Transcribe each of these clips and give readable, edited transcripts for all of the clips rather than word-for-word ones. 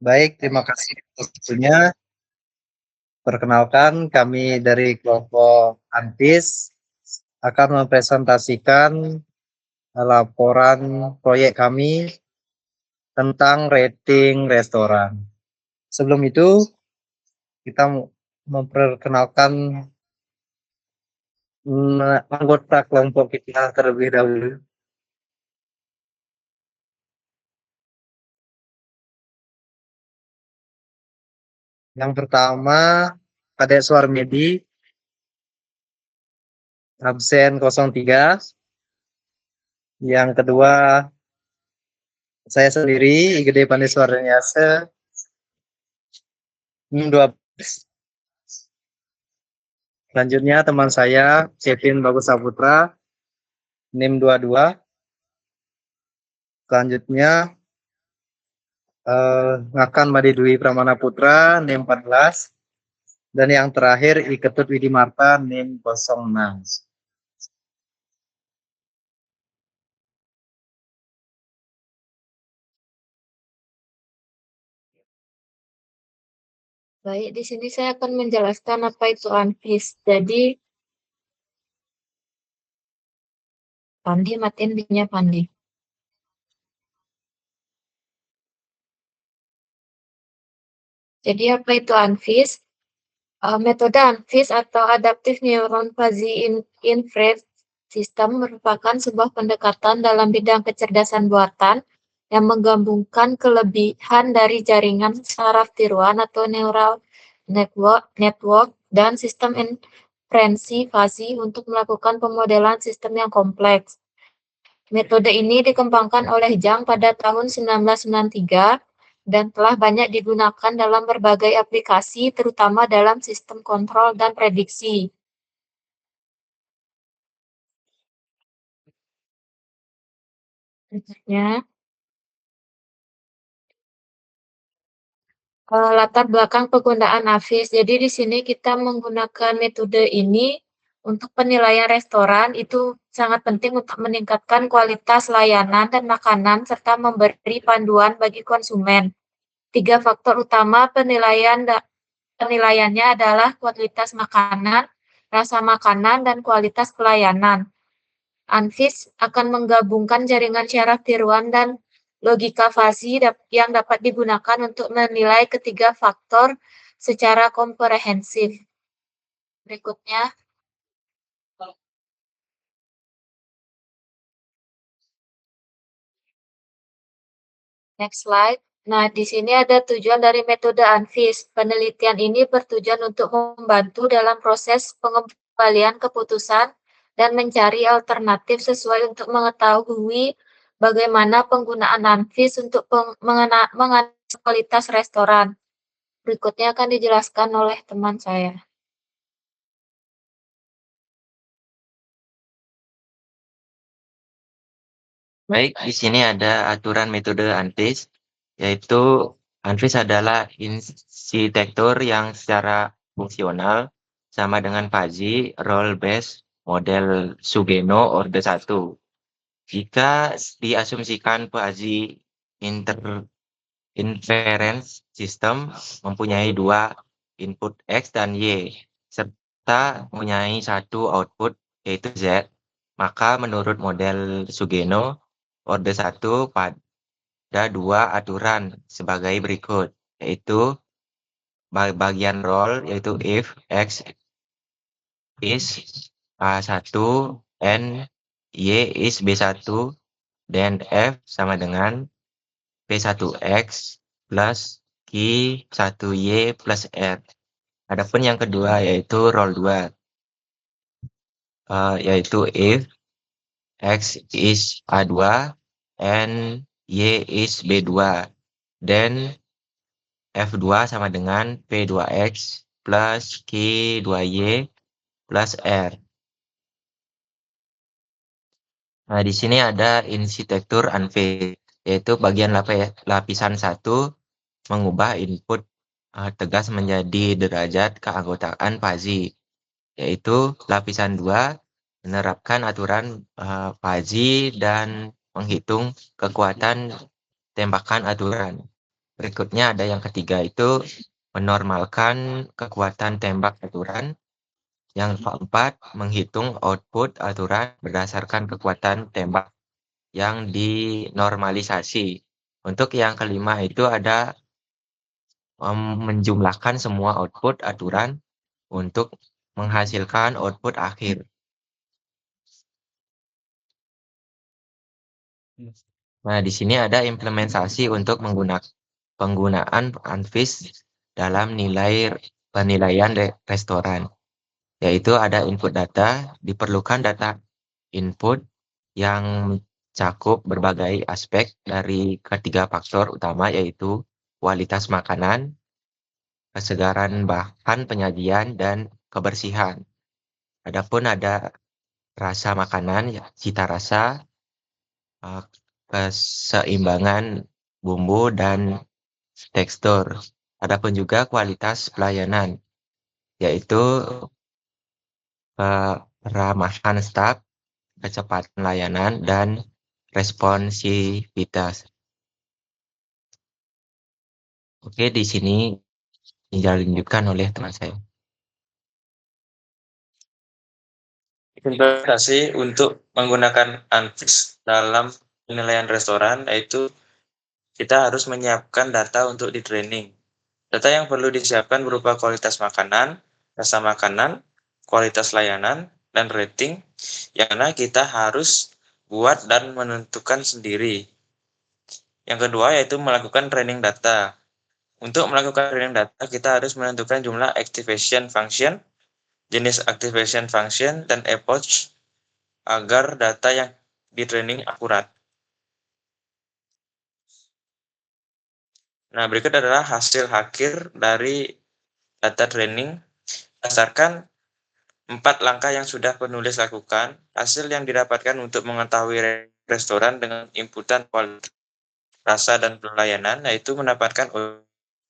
Baik, terima kasih atas waktunya. Perkenalkan, kami dari kelompok ANFIS akan mempresentasikan laporan proyek kami tentang rating restoran. Sebelum itu, kita memperkenalkan anggota kelompok kita terlebih dahulu. Yang pertama, Kadek Suarmedi, absen 03. Yang kedua, saya sendiri, Igede Pandeswaranyase, NIM 12. Selanjutnya teman saya, Kevin Bagus Saputra, NIM 22. Selanjutnya, Ngakan Madi Dwi Pramana Putra, NIM 14. Dan yang terakhir, Iketut Widi Marta, NIM 06. Baik, di sini saya akan menjelaskan apa itu ANFIS. Jadi, Pandi, matiin mic-nya Pandi. Jadi, apa itu ANFIS? Metode ANFIS atau Adaptive Neuron Fuzzy Inference System merupakan sebuah pendekatan dalam bidang kecerdasan buatan yang menggabungkan kelebihan dari jaringan saraf tiruan atau neural network dan sistem inferensi fuzzy untuk melakukan pemodelan sistem yang kompleks. Metode ini dikembangkan oleh Zhang pada tahun 1993 dan telah banyak digunakan dalam berbagai aplikasi, terutama dalam sistem kontrol dan prediksi. Berikutnya, latar belakang penggunaan AFIS. Jadi di sini kita menggunakan metode ini untuk penilaian restoran itu sangat penting untuk meningkatkan kualitas layanan dan makanan serta memberi panduan bagi konsumen. 3 faktor utama penilaiannya adalah kualitas makanan, rasa makanan, dan kualitas pelayanan. ANFIS akan menggabungkan jaringan syaraf tiruan dan logika fuzzy yang dapat digunakan untuk menilai ketiga faktor secara komprehensif. Berikutnya, next slide. Nah, di sini ada tujuan dari metode ANFIS. Penelitian ini bertujuan untuk membantu dalam proses pengembalian keputusan dan mencari alternatif sesuai untuk mengetahui bagaimana penggunaan ANFIS untuk menganalisis kualitas restoran. Berikutnya akan dijelaskan oleh teman saya. Baik, di sini ada aturan metode ANFIS, yaitu ANFIS adalah arsitektur yang secara fungsional sama dengan fuzzy role based model Sugeno orde 1. Jika diasumsikan fuzzy inference system mempunyai 2 input X dan Y, serta mempunyai 1 output yaitu Z, maka menurut model Sugeno orde 1 pada 2 aturan sebagai berikut, yaitu bagian role, yaitu if X is A1 and Y is B1, dan F sama dengan P1X plus Q1Y plus R. Adapun yang kedua yaitu role 2, yaitu if X is A2 and Y is B2, dan F2 sama dengan P2X plus Q2Y plus R. Nah, di sini ada arsitektur ANFIS, yaitu bagian lapisan 1 mengubah input tegas menjadi derajat keanggotaan fuzzy, yaitu lapisan 2 menerapkan aturan fuzzy dan menghitung kekuatan tembakan aturan. Berikutnya ada yang ketiga itu menormalkan kekuatan tembak aturan. Yang keempat, menghitung output aturan berdasarkan kekuatan tembak yang dinormalisasi. Untuk yang kelima itu ada menjumlahkan semua output aturan untuk menghasilkan output akhir. Nah, di sini ada implementasi untuk penggunaan ANFIS dalam penilaian restoran, yaitu ada input data, diperlukan data input yang mencakup berbagai aspek dari ketiga faktor utama, yaitu kualitas makanan, kesegaran bahan penyajian, dan kebersihan. Adapun ada rasa makanan, ya, cita rasa, keseimbangan bumbu, dan tekstur. Adapun juga kualitas pelayanan, yaitu keramahan staf, kecepatan layanan, dan responsivitas. Oke, di sini dilanjutkan oleh teman saya. Implementasi untuk menggunakan ANFIS dalam penilaian restoran, yaitu kita harus menyiapkan data untuk di training. Data yang perlu disiapkan berupa kualitas makanan, rasa makanan, kualitas layanan, dan rating, yang mana kita harus buat dan menentukan sendiri. Yang kedua yaitu melakukan training data. Untuk melakukan training data, kita harus menentukan jumlah activation function, jenis activation function, dan approach agar data yang di training akurat. Nah, berikut adalah hasil akhir dari data training. Berdasarkan 4 langkah yang sudah penulis lakukan, hasil yang didapatkan untuk mengetahui restoran dengan inputan kualitas, rasa, dan pelayanan, yaitu mendapatkan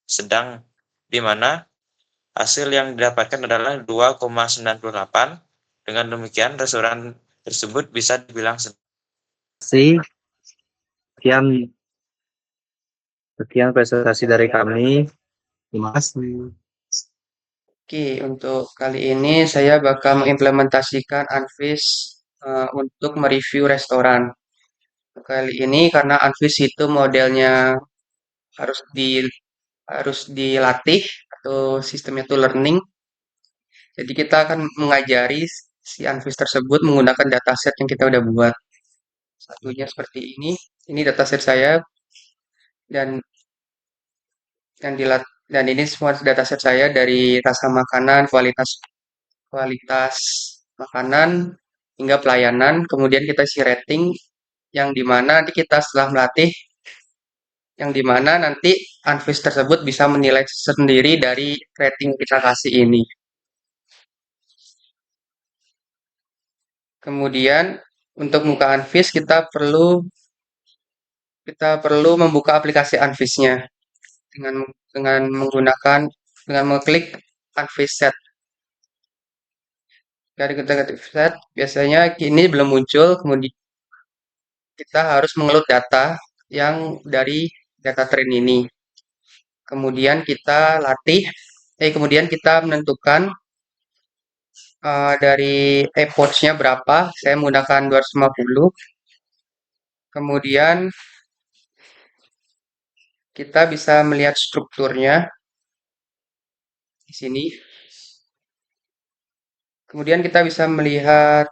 sedang, di mana hasil yang didapatkan adalah 2,98. Dengan demikian, restoran tersebut bisa dibilang Sekian presentasi dari kami. Terima kasih. Oke, untuk kali ini saya bakal mengimplementasikan ANFIS untuk mereview restoran. Kali ini karena ANFIS itu modelnya harus dilatih atau sistemnya itu learning. Jadi kita akan mengajari si ANFIS tersebut menggunakan dataset yang kita udah buat. Satunya seperti ini. Ini dataset saya dan dan ini semua dataset saya dari rasa makanan, kualitas makanan hingga pelayanan. Kemudian kita isi rating yang dimana nanti kita setelah melatih, yang dimana nanti ANFIS tersebut bisa menilai sendiri dari rating yang kita kasih ini. Kemudian untuk buka ANFIS kita perlu membuka aplikasi ANFIS-nya dengan mengklik ANFIS set. Dari kita set biasanya ini belum muncul, kemudian kita harus mengeload data yang dari data train ini. Kemudian kita kemudian kita menentukan dari approach-nya berapa. Saya menggunakan 250. Kemudian kita bisa melihat strukturnya di sini. Kemudian kita bisa melihat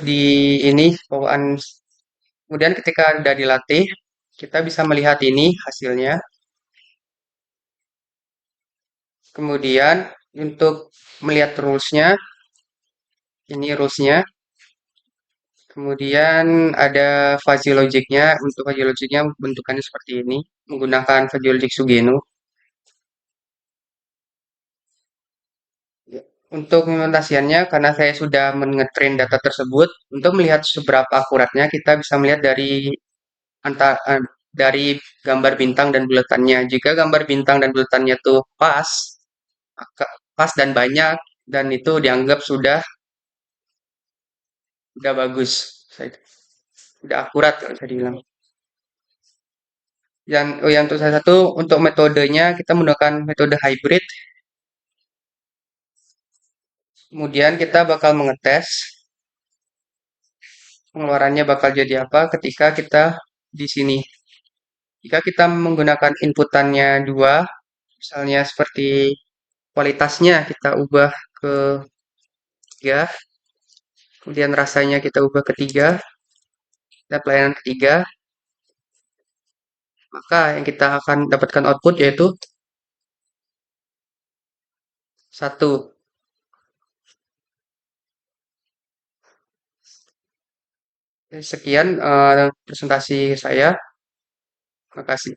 di ini bawaan. Kemudian ketika sudah dilatih, kita bisa melihat ini hasilnya. Kemudian untuk melihat rules-nya, ini rules-nya. Kemudian ada fuzzy logic-nya. Untuk fuzzy logic-nya bentukannya seperti ini, menggunakan fuzzy logic Sugeno. Untuk implementasiannya, karena saya sudah mengetrain data tersebut, untuk melihat seberapa akuratnya, kita bisa melihat dari gambar bintang dan buletannya. Jika gambar bintang dan buletannya itu pas dan banyak, dan itu dianggap sudah bagus. Tidak akurat kalau saya dibilang. Yang untuk salah satu untuk metodenya kita menggunakan metode hybrid. Kemudian kita bakal mengetes pengeluarannya bakal jadi apa ketika kita di sini. Jika kita menggunakan inputannya 2, misalnya seperti kualitasnya kita ubah ke 3, kemudian rasanya kita ubah ke 3, dan pelayanan ketiga, maka yang kita akan dapatkan output yaitu 1. Sekian presentasi saya. Terima kasih.